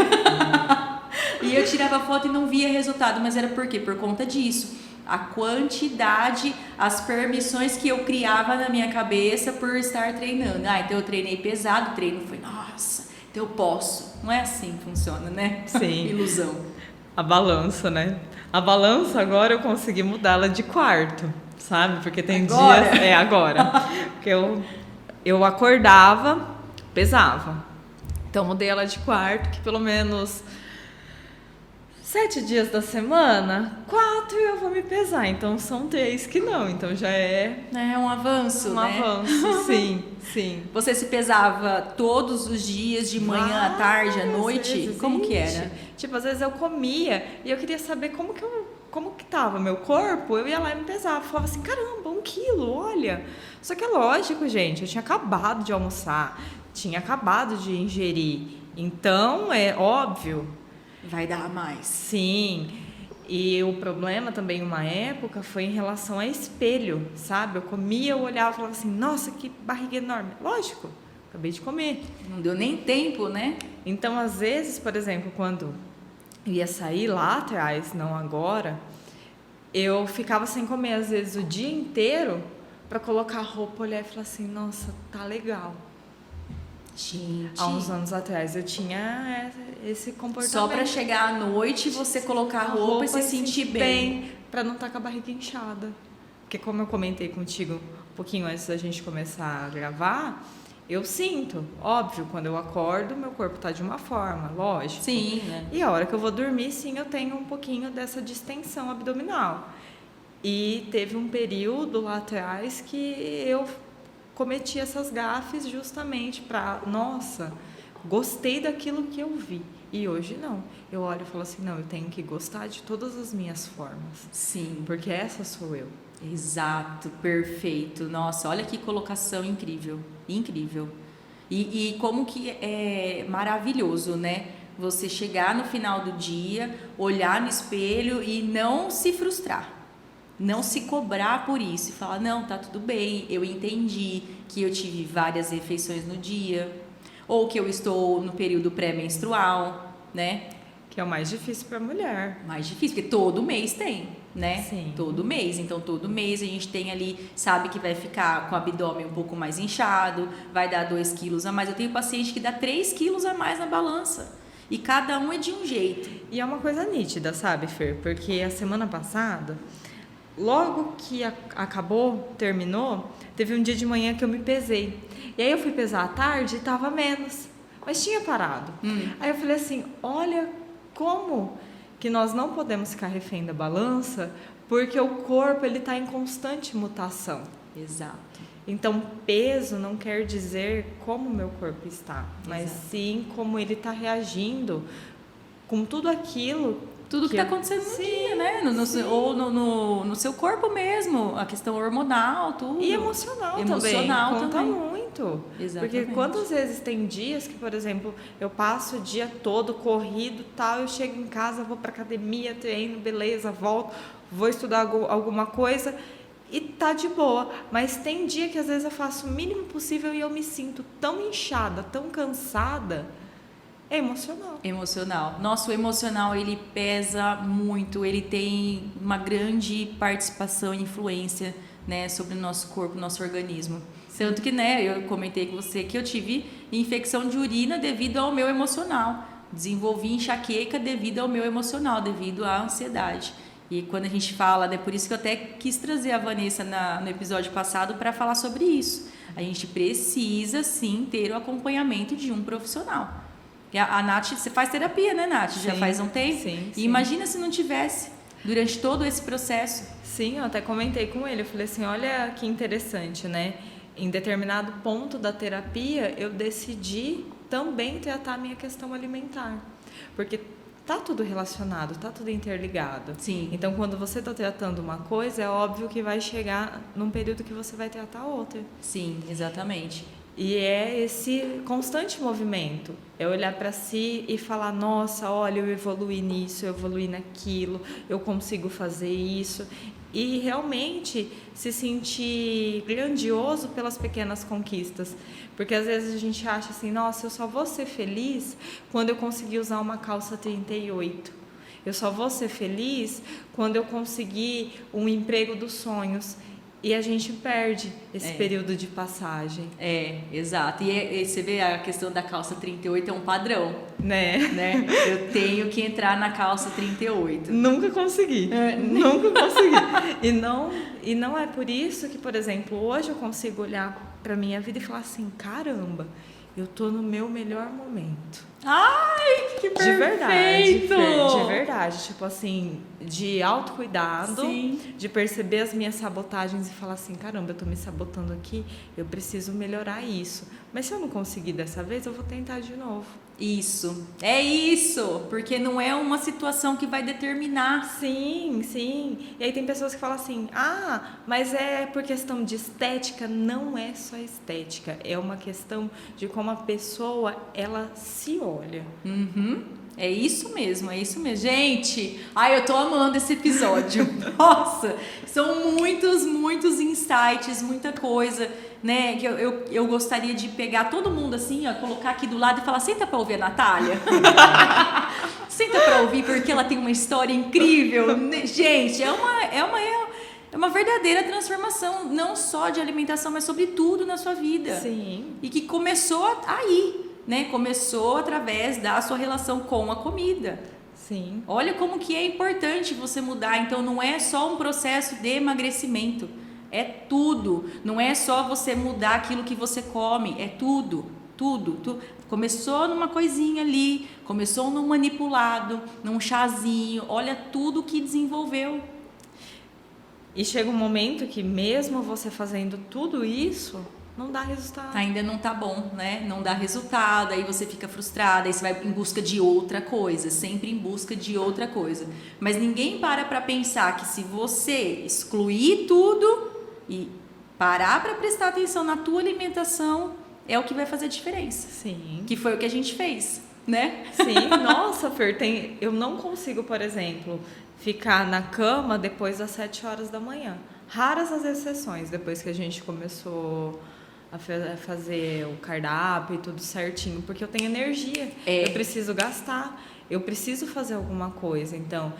E eu tirava foto e não via resultado, mas era por quê? Por conta disso. A quantidade, as permissões que eu criava na minha cabeça por estar treinando. Então eu treinei pesado, o treino foi, nossa, então eu posso. Não é assim que funciona, né? Sim. Ilusão. A balança, né? A balança agora eu consegui mudá-la de quarto, sabe? Porque tem agora? Dias... agora. Porque eu acordava, pesava. Então mudei ela de quarto, que pelo menos 7 dias da semana, 4 eu vou me pesar. Então são 3 que não. Então já é... É um avanço, um né? avanço, sim. Você se pesava todos os dias, de manhã, à tarde, à noite? Vezes, Como que era? Tipo, às vezes eu comia e eu queria saber como que tava meu corpo. Eu ia lá e me pesava. Falava assim, caramba, 1 quilo, olha. Só que é lógico, gente, eu tinha acabado de almoçar, tinha acabado de ingerir. Então, é óbvio. Vai dar mais. Sim. E o problema também, uma época, foi em relação a espelho, sabe? Eu comia, eu olhava e falava assim, nossa, que barriga enorme. Lógico, acabei de comer. Não deu nem tempo, né? Então, às vezes, por exemplo, quando eu ia sair lá atrás, não agora, eu ficava sem comer, às vezes, o dia inteiro para colocar a roupa, olhar e falar assim, nossa, tá legal. Gente. Há uns anos atrás eu tinha esse comportamento. Só para chegar à noite você colocar a roupa e se sentir bem. Para não estar com a barriga inchada. Porque como eu comentei contigo um pouquinho antes da gente começar a gravar, eu sinto, óbvio, quando eu acordo, meu corpo tá de uma forma, lógico. Sim, né? E a hora que eu vou dormir, sim, eu tenho um pouquinho dessa distensão abdominal. E teve um período lá atrás que eu cometi essas gafes justamente para, nossa, gostei daquilo que eu vi. E hoje não. Eu olho e falo assim, não, eu tenho que gostar de todas as minhas formas. Sim. Porque essa sou eu. Exato, perfeito. Nossa, olha que colocação incrível. Incrível. E como que é maravilhoso, né? Você chegar no final do dia, olhar no espelho e não se frustrar. Não se cobrar por isso e falar, não, tá tudo bem, eu entendi que eu tive várias refeições no dia, ou que eu estou no período pré-menstrual, né? Que é o mais difícil para a mulher. Mais difícil, porque todo mês tem, né? Sim. Todo mês, então todo mês a gente tem ali, sabe que vai ficar com o abdômen um pouco mais inchado, vai dar 2 quilos a mais. Eu tenho paciente que dá 3 quilos a mais na balança. E cada um é de um jeito. E é uma coisa nítida, sabe, Fer? Porque a semana passada, logo que terminou, teve um dia de manhã que eu me pesei. E aí eu fui pesar à tarde e tava menos, mas tinha parado. Aí eu falei assim, olha como que nós não podemos ficar refém da balança, porque o corpo ele tá em constante mutação. Exato. Então, peso não quer dizer como o meu corpo está, mas sim como ele está reagindo com tudo aquilo. Tudo que está acontecendo no dia, né? Ou no seu corpo mesmo, a questão hormonal, tudo. E emocional também. Conta muito. Exatamente. Porque quantas vezes tem dias que, por exemplo, eu passo o dia todo corrido tal, eu chego em casa, vou para academia, treino, beleza, volto, vou estudar alguma coisa e tá de boa. Mas tem dia que às vezes eu faço o mínimo possível e eu me sinto tão inchada, tão cansada. É emocional. Emocional. Nossa, o emocional, ele pesa muito, ele tem uma grande participação e influência, né, sobre o nosso corpo, nosso organismo. Tanto que, né, eu comentei com você que eu tive infecção de urina devido ao meu emocional. Desenvolvi enxaqueca devido ao meu emocional, devido à ansiedade. E quando a gente fala, né, por isso que eu até quis trazer a Vanessa no episódio passado para falar sobre isso. A gente precisa, sim, ter o acompanhamento de um profissional. A Nath, você faz terapia, né, Nath? Sim, já faz um tempo? Sim, E imagina se não tivesse durante todo esse processo. Sim, eu até comentei com ele. Eu falei assim, olha que interessante, né? Em determinado ponto da terapia, eu decidi também tratar a minha questão alimentar. Porque tá tudo relacionado, tá tudo interligado. Sim. Então, quando você tá tratando uma coisa, é óbvio que vai chegar num período que você vai tratar outra. Sim, exatamente. E é esse constante movimento. É olhar para si e falar, nossa, olha, eu evoluí nisso, eu evoluí naquilo, eu consigo fazer isso. E realmente se sentir grandioso pelas pequenas conquistas. Porque às vezes a gente acha assim, nossa, eu só vou ser feliz quando eu conseguir usar uma calça 38. Eu só vou ser feliz quando eu conseguir um emprego dos sonhos. E a gente perde esse período de passagem. Exato. E você vê a questão da calça 38 é um padrão. Né? Eu tenho que entrar na calça 38. Nunca consegui. Nunca consegui. E não é por isso que, por exemplo, hoje eu consigo olhar para minha vida e falar assim, caramba, eu tô no meu melhor momento. Ai, que perfeito! De verdade, de verdade. Tipo assim, de autocuidado, Sim. de perceber as minhas sabotagens e falar assim, caramba, eu tô me sabotando aqui, eu preciso melhorar isso. Mas se eu não conseguir dessa vez, eu vou tentar de novo. Isso, é isso, porque não é uma situação que vai determinar. Sim, sim. E aí tem pessoas que falam assim, mas é por questão de estética. Não é só estética, é uma questão de como a pessoa, ela se olha. É isso mesmo, é isso mesmo. Gente, eu tô amando esse episódio. Nossa, são muitos insights, muita coisa, né? Que eu gostaria de pegar todo mundo assim, ó, colocar aqui do lado e falar, senta pra ouvir a Natália. Senta pra ouvir, porque ela tem uma história incrível. Gente, é uma verdadeira transformação, não só de alimentação, mas sobre tudo na sua vida. Sim. E que começou aí. Né? Começou através da sua relação com a comida. Sim. Olha como que é importante você mudar. Então não é só um processo de emagrecimento, é tudo. Não é só você mudar aquilo que você come, é tudo. Começou numa coisinha ali, começou num manipulado, num chazinho. Olha tudo que desenvolveu. E chega um momento que mesmo você fazendo tudo isso, não dá resultado. Ainda não tá bom, né? Não dá resultado, aí você fica frustrada, aí você vai em busca de outra coisa, sempre em busca de outra coisa. Mas ninguém para pensar que se você excluir tudo e parar para prestar atenção na tua alimentação, é o que vai fazer a diferença. Sim. Que foi o que a gente fez, né? Sim, nossa, Fer, eu não consigo, por exemplo, ficar na cama depois das 7 horas da manhã. Raras as exceções, depois que a gente começou a fazer o cardápio e tudo certinho, porque eu tenho energia, eu preciso gastar, eu preciso fazer alguma coisa. Então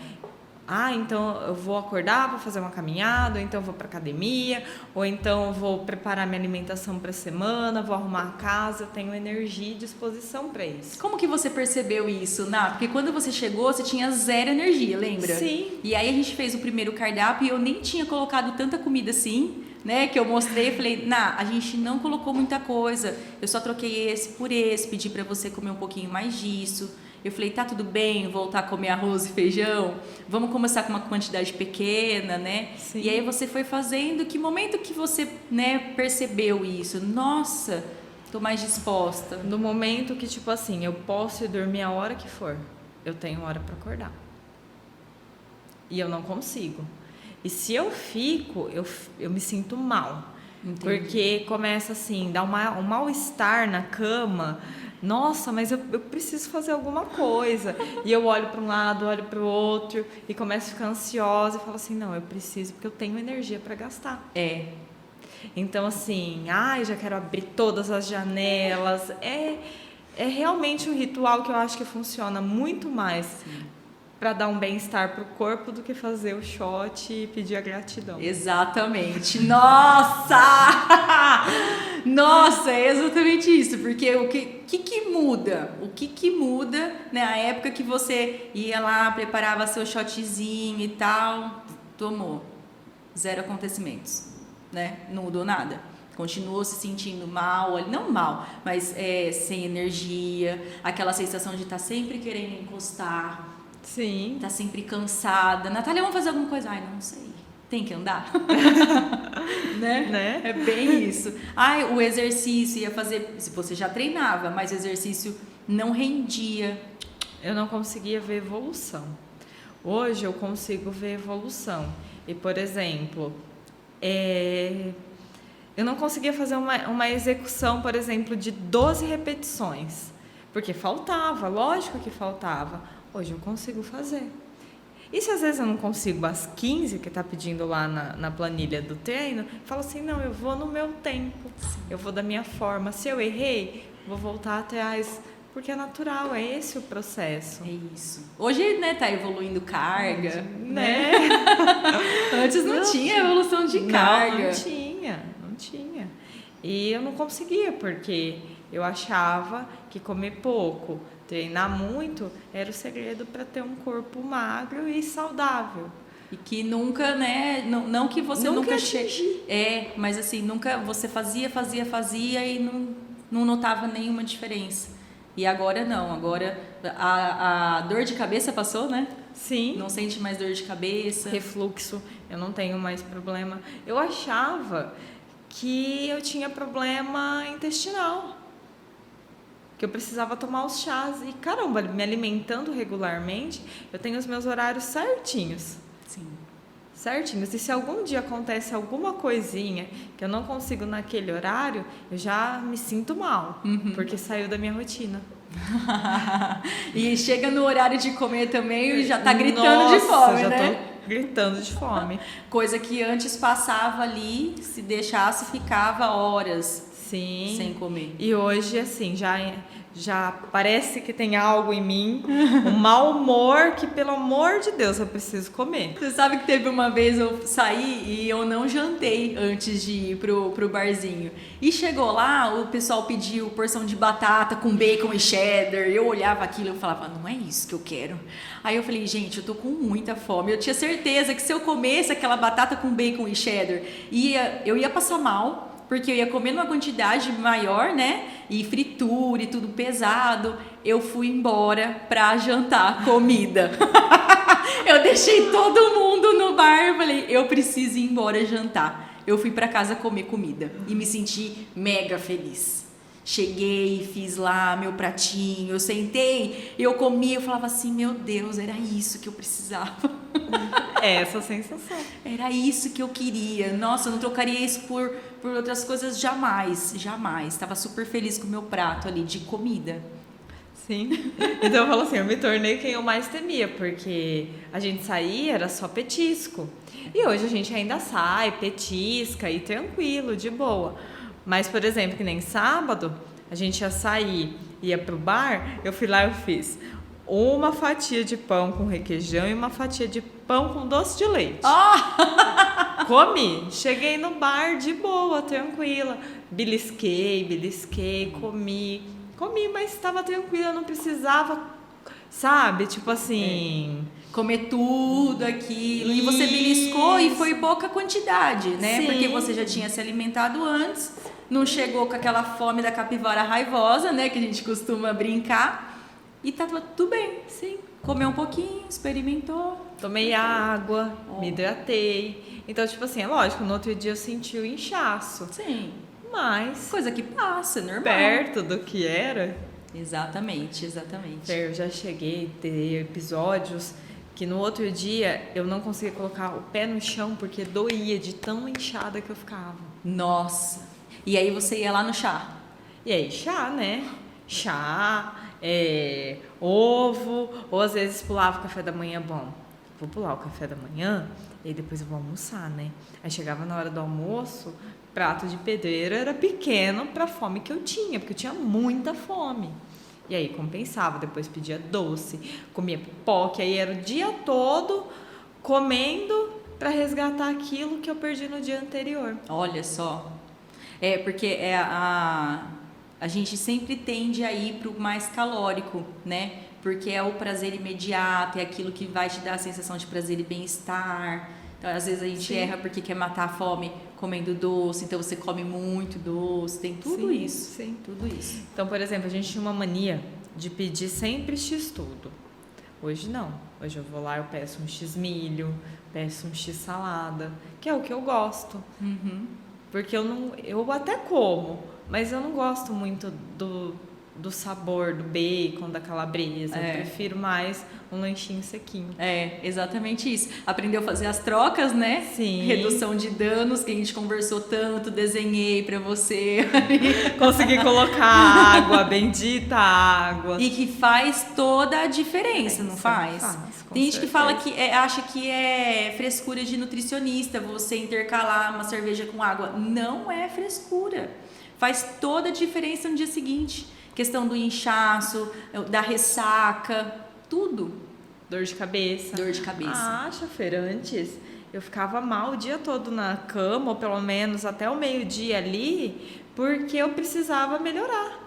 eu vou acordar, vou fazer uma caminhada, ou então eu vou para academia, ou então eu vou preparar minha alimentação para a semana, vou arrumar a casa, eu tenho energia e disposição para isso. Como que você percebeu isso, Ná? Porque quando você chegou, você tinha zero energia, lembra? Sim. E aí a gente fez o primeiro cardápio e eu nem tinha colocado tanta comida assim, né, que eu mostrei, eu falei, a gente não colocou muita coisa, eu só troquei esse por esse, pedi para você comer um pouquinho mais disso. Eu falei, tá tudo bem voltar a comer arroz e feijão? Vamos começar com uma quantidade pequena, né? Sim. E aí você foi fazendo, que momento que você, né, percebeu isso? Nossa, tô mais disposta. No momento que, tipo assim, eu posso ir dormir a hora que for, eu tenho hora para acordar. E eu não consigo. E se eu fico, eu me sinto mal. Entendi. Porque começa assim, dá um mal-estar na cama, nossa, mas eu preciso fazer alguma coisa. E eu olho para um lado, olho para o outro e começo a ficar ansiosa e falo assim, não, eu preciso porque eu tenho energia para gastar. Então, assim, já quero abrir todas as janelas. É realmente um ritual que eu acho que funciona muito mais para dar um bem-estar pro corpo do que fazer o shot e pedir a gratidão. Exatamente. Nossa! Nossa, é exatamente isso. Porque o que muda? O que muda, né? A época que você ia lá, preparava seu shotzinho e tal, tomou. 0 acontecimentos, né? Não mudou nada. Continuou se sentindo mal, não mal, mas sem energia, aquela sensação de estar sempre querendo encostar. Sim. Tá sempre cansada. Natália, vamos fazer alguma coisa? Ai, não sei. Tem que andar? né? É bem isso. O exercício ia fazer... Se você já treinava, mas o exercício não rendia. Eu não conseguia ver evolução. Hoje eu consigo ver evolução. E, por exemplo, eu não conseguia fazer uma execução, por exemplo, de 12 repetições. Porque faltava, lógico que faltava. Hoje eu consigo fazer. E se às vezes eu não consigo as 15 que está pedindo lá na planilha do treino, eu falo assim, não, eu vou no meu tempo, eu vou da minha forma. Se eu errei, vou voltar atrás, porque é natural, é esse o processo. É isso. Hoje, né, tá evoluindo carga, né? Antes não tinha evolução de carga. Não tinha. E eu não conseguia, porque eu achava que comer pouco, treinar muito, era o segredo para ter um corpo magro e saudável. E que nunca, né, não que você nunca chegue. Mas assim, nunca você fazia e não notava nenhuma diferença. E agora não, agora a dor de cabeça passou, né? Sim. Não sente mais dor de cabeça. Refluxo, eu não tenho mais problema. Eu achava que eu tinha problema intestinal, que eu precisava tomar os chás. E caramba, me alimentando regularmente, eu tenho os meus horários certinhos. Sim. Certinhos. E se algum dia acontece alguma coisinha que eu não consigo naquele horário, eu já me sinto mal, porque saiu da minha rotina. E chega no horário de comer também e já tá gritando de fome, já né? Tô gritando de fome. Coisa que antes passava ali, se deixasse, ficava horas. Sim. Sem comer. E hoje, assim, já parece que tem algo em mim, um mau humor que, pelo amor de Deus, eu preciso comer. Você sabe que teve uma vez eu saí e eu não jantei antes de ir pro barzinho. E chegou lá, o pessoal pediu porção de batata com bacon e cheddar. Eu olhava aquilo e falava, não é isso que eu quero. Aí eu falei, gente, eu tô com muita fome. Eu tinha certeza que se eu comesse aquela batata com bacon e cheddar, eu ia passar mal. Porque eu ia comer numa quantidade maior, né? E fritura e tudo pesado. Eu fui embora pra jantar comida. Eu deixei todo mundo no bar. Eu falei, eu preciso ir embora jantar. Eu fui pra casa comer comida. E me senti mega feliz. Cheguei, fiz lá meu pratinho. Eu sentei, eu comi. Eu falava assim, meu Deus, era isso que eu precisava. É essa sensação. Era isso que eu queria. Nossa, eu não trocaria isso por outras coisas jamais. Estava super feliz com o meu prato ali de comida. Sim. Então eu falo assim, eu me tornei quem eu mais temia, porque a gente saía, era só petisco. E hoje a gente ainda sai, petisca e tranquilo, de boa. Mas, por exemplo, que nem sábado, a gente ia sair, ia pro bar, eu fui lá e eu fiz uma fatia de pão com requeijão e uma fatia de pão com doce de leite. Comi, cheguei no bar de boa, tranquila. Belisquei, comi, mas estava tranquila, não precisava, sabe? Tipo assim, comer tudo aquilo. E você beliscou e foi pouca quantidade, né? Sim. Porque você já tinha se alimentado antes, não chegou com aquela fome da capivara raivosa, né? Que a gente costuma brincar. E tava tudo bem, sim. Comeu um pouquinho, experimentou. Tomei água, me hidratei. Então, tipo assim, é lógico, no outro dia eu senti o inchaço. Sim. Mas coisa que passa, normal. Perto do que era. Exatamente. Eu já cheguei a ter episódios que no outro dia eu não conseguia colocar o pé no chão porque doía de tão inchada que eu ficava. Nossa. E aí você ia lá no chá? E aí, chá, né? chá, ovo, ou às vezes pulava o café da manhã. Bom, vou pular o café da manhã e depois eu vou almoçar, né? Aí chegava na hora do almoço, prato de pedreiro era pequeno para a fome que eu tinha, porque eu tinha muita fome. E aí compensava, depois pedia doce, comia pipoca, aí era o dia todo comendo para resgatar aquilo que eu perdi no dia anterior. Olha só. Porque a gente sempre tende a ir para o mais calórico, né? Porque é o prazer imediato, é aquilo que vai te dar a sensação de prazer e bem-estar. Então, às vezes a gente erra porque quer matar a fome comendo doce, então você come muito doce, tem tudo isso. Sim, tudo isso. Então, por exemplo, a gente tinha uma mania de pedir sempre X-tudo. Hoje não. Hoje eu vou lá, eu peço um X-milho, peço um X-salada, que é o que eu gosto. Uhum. Porque eu até como, mas eu não gosto muito do sabor do bacon, da calabresa. Eu prefiro mais um lanchinho sequinho. Exatamente isso. Aprendeu a fazer as trocas, né? Sim. Redução de danos, que a gente conversou tanto, desenhei pra você. Consegui colocar água, bendita água. E que faz toda a diferença, não faz? Tem gente que fala que acha que é frescura de nutricionista você intercalar uma cerveja com água. Não é frescura. Faz toda a diferença no dia seguinte. Questão do inchaço, da ressaca, tudo. Dor de cabeça. Chofer, antes eu ficava mal o dia todo na cama, ou pelo menos até o meio-dia ali, porque eu precisava melhorar.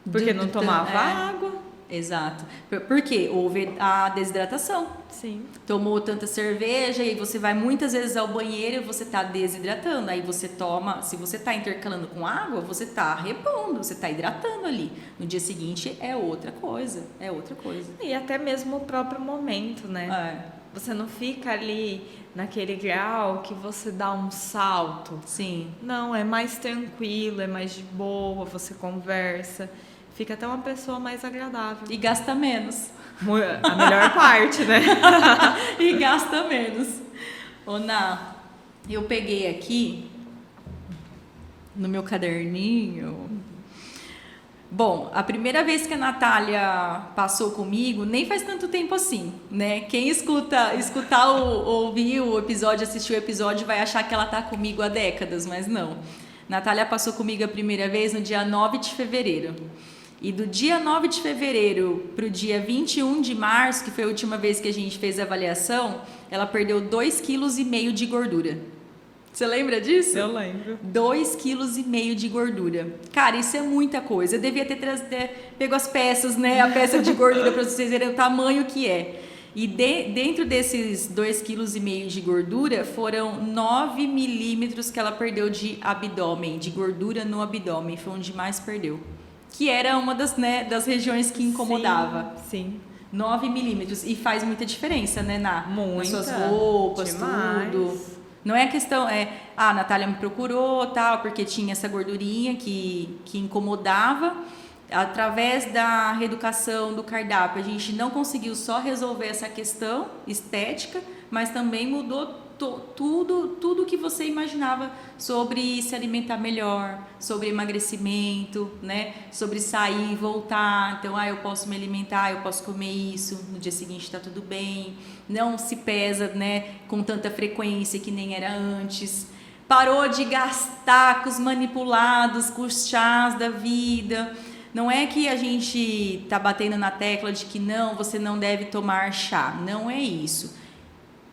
Porque não tomava água. Exato. Porque houve a desidratação. Sim. Tomou tanta cerveja e você vai muitas vezes ao banheiro e você está desidratando. Aí você toma, se você está intercalando com água, você está repondo, você está hidratando ali. No dia seguinte é outra coisa. E até mesmo o próprio momento, né? Você não fica ali naquele grau que você dá um salto. Sim. Não, é mais tranquilo, é mais de boa, você conversa. Fica até uma pessoa mais agradável. E gasta menos. A melhor parte, né? E gasta menos. Ô, Ná, eu peguei aqui no meu caderninho. Bom, a primeira vez que a Natália passou comigo, nem faz tanto tempo assim, né? Quem ouvir o episódio, assistir o episódio, vai achar que ela tá comigo há décadas, mas não. Natália passou comigo a primeira vez no dia 9 de fevereiro. E do dia 9 de fevereiro para o dia 21 de março, que foi a última vez que a gente fez a avaliação, ela perdeu 2,5 kg de gordura. Você lembra disso? Eu lembro. 2,5 kg de gordura. Cara, isso é muita coisa. Eu devia ter pego as peças, né? A peça de gordura para vocês verem o tamanho que é. E dentro desses 2,5 kg de gordura, foram 9 milímetros que ela perdeu de abdômen, de gordura no abdômen. Foi onde mais perdeu. Que era uma das regiões que incomodava. Sim. 9 milímetros. E faz muita diferença, né, Ná? Muita. Nas suas roupas, demais. Tudo. Não é questão, a Natália me procurou, tal, porque tinha essa gordurinha que incomodava. Através da reeducação do cardápio, a gente não conseguiu só resolver essa questão estética, mas também mudou tudo que você imaginava sobre se alimentar melhor, sobre emagrecimento, né? Sobre sair e voltar. Então, eu posso me alimentar, eu posso comer isso, no dia seguinte está tudo bem. Não se pesa, né, com tanta frequência que nem era antes. Parou de gastar com os manipulados, com os chás da vida. Não é que a gente tá batendo na tecla de que não, você não deve tomar chá. Não é isso.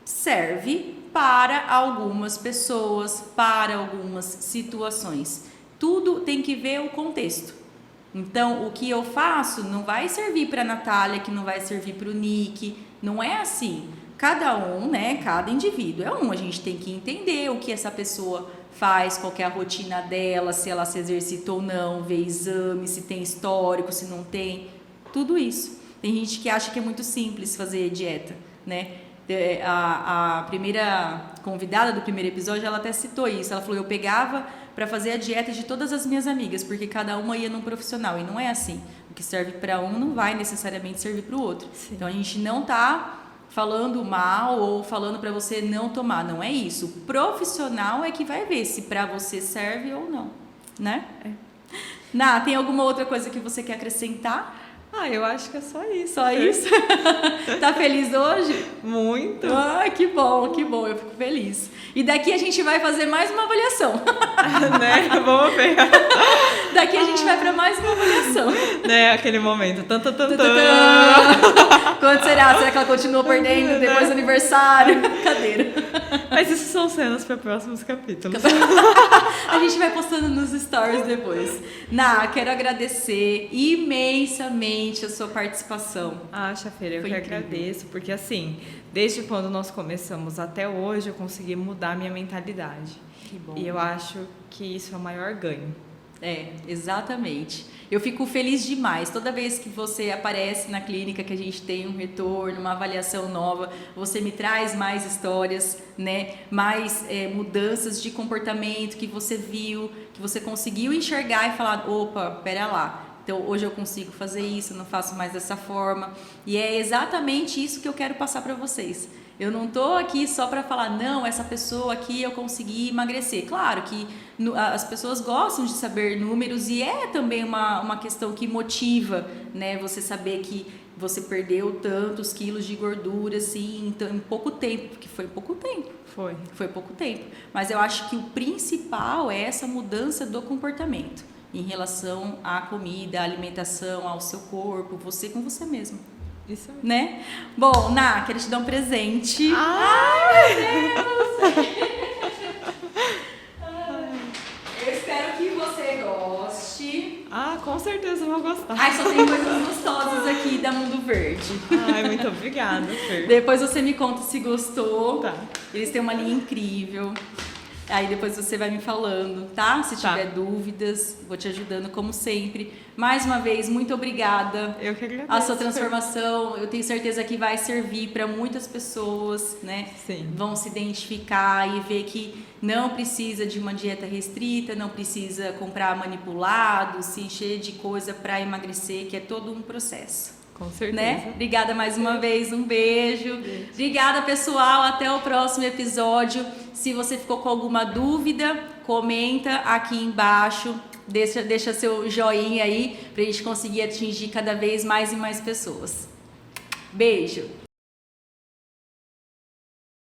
Serve para algumas pessoas, para algumas situações. Tudo tem que ver o contexto. Então, o que eu faço não vai servir para a Natália, que não vai servir para o Nick. Não é assim. Cada um, né? Cada indivíduo é um. A gente tem que entender o que essa pessoa faz, qual que é a rotina dela, se ela se exercita ou não, ver exame, se tem histórico, se não tem. Tudo isso. Tem gente que acha que é muito simples fazer dieta, né? A primeira convidada do primeiro episódio, ela até citou isso. Ela falou, eu pegava para fazer a dieta de todas as minhas amigas, porque cada uma ia num profissional. E não é assim. O que serve para um não vai necessariamente servir para o outro. Sim. Então, a gente não tá falando mal ou falando para você não tomar. Não é isso. O profissional é que vai ver se para você serve ou não, né? Ná, tem alguma outra coisa que você quer acrescentar? Eu acho que é só isso. Só isso? Tá feliz hoje? Muito. Que bom, eu fico feliz. E daqui a gente vai fazer mais uma avaliação. Né? Vamos ver. Daqui a gente vai para mais uma avaliação. Né? Aquele momento. Quanto será? Será que ela continua perdendo depois do aniversário? Brincadeira. Mas isso são cenas para próximos capítulos. A gente vai postando nos stories depois. Ná, quero agradecer imensamente a sua participação. Chafeira, eu Foi que incrível. agradeço, porque assim, desde quando nós começamos até hoje, eu consegui mudar minha mentalidade. Que bom. E eu acho que isso é o maior ganho. Exatamente. Eu fico feliz demais. Toda vez que você aparece na clínica, que a gente tem um retorno, uma avaliação nova, você me traz mais histórias, né? Mais mudanças de comportamento que você viu, que você conseguiu enxergar e falar, opa, pera lá. Então, hoje eu consigo fazer isso, não faço mais dessa forma. E é exatamente isso que eu quero passar para vocês. Eu não estou aqui só para falar, não, essa pessoa aqui eu consegui emagrecer. Claro que as pessoas gostam de saber números e é também uma questão que motiva, né? Você saber que você perdeu tantos quilos de gordura, assim, em pouco tempo, porque foi pouco tempo. Foi pouco tempo. Mas eu acho que o principal é essa mudança do comportamento em relação à comida, à alimentação, ao seu corpo, você com você mesmo. Isso aí. Né? Bom, Ná, quero te dar um presente. Ai, meu Deus! Eu espero que você goste. Com certeza eu vou gostar. Só tem coisas gostosas aqui da Mundo Verde. Muito obrigada, Fer. Depois você me conta se gostou. Tá. Eles têm uma linha incrível. Aí depois você vai me falando, tá? Se tiver dúvidas, vou te ajudando como sempre. Mais uma vez, muito obrigada. Eu que agradeço. A sua transformação, eu tenho certeza que vai servir para muitas pessoas, né? Sim. Vão se identificar e ver que não precisa de uma dieta restrita, não precisa comprar manipulado, se encher de coisa para emagrecer, que é todo um processo. Com certeza. Né? Obrigada mais uma vez, um beijo. Obrigada, pessoal, até o próximo episódio. Se você ficou com alguma dúvida, comenta aqui embaixo, deixa seu joinha aí pra gente conseguir atingir cada vez mais e mais pessoas. Beijo!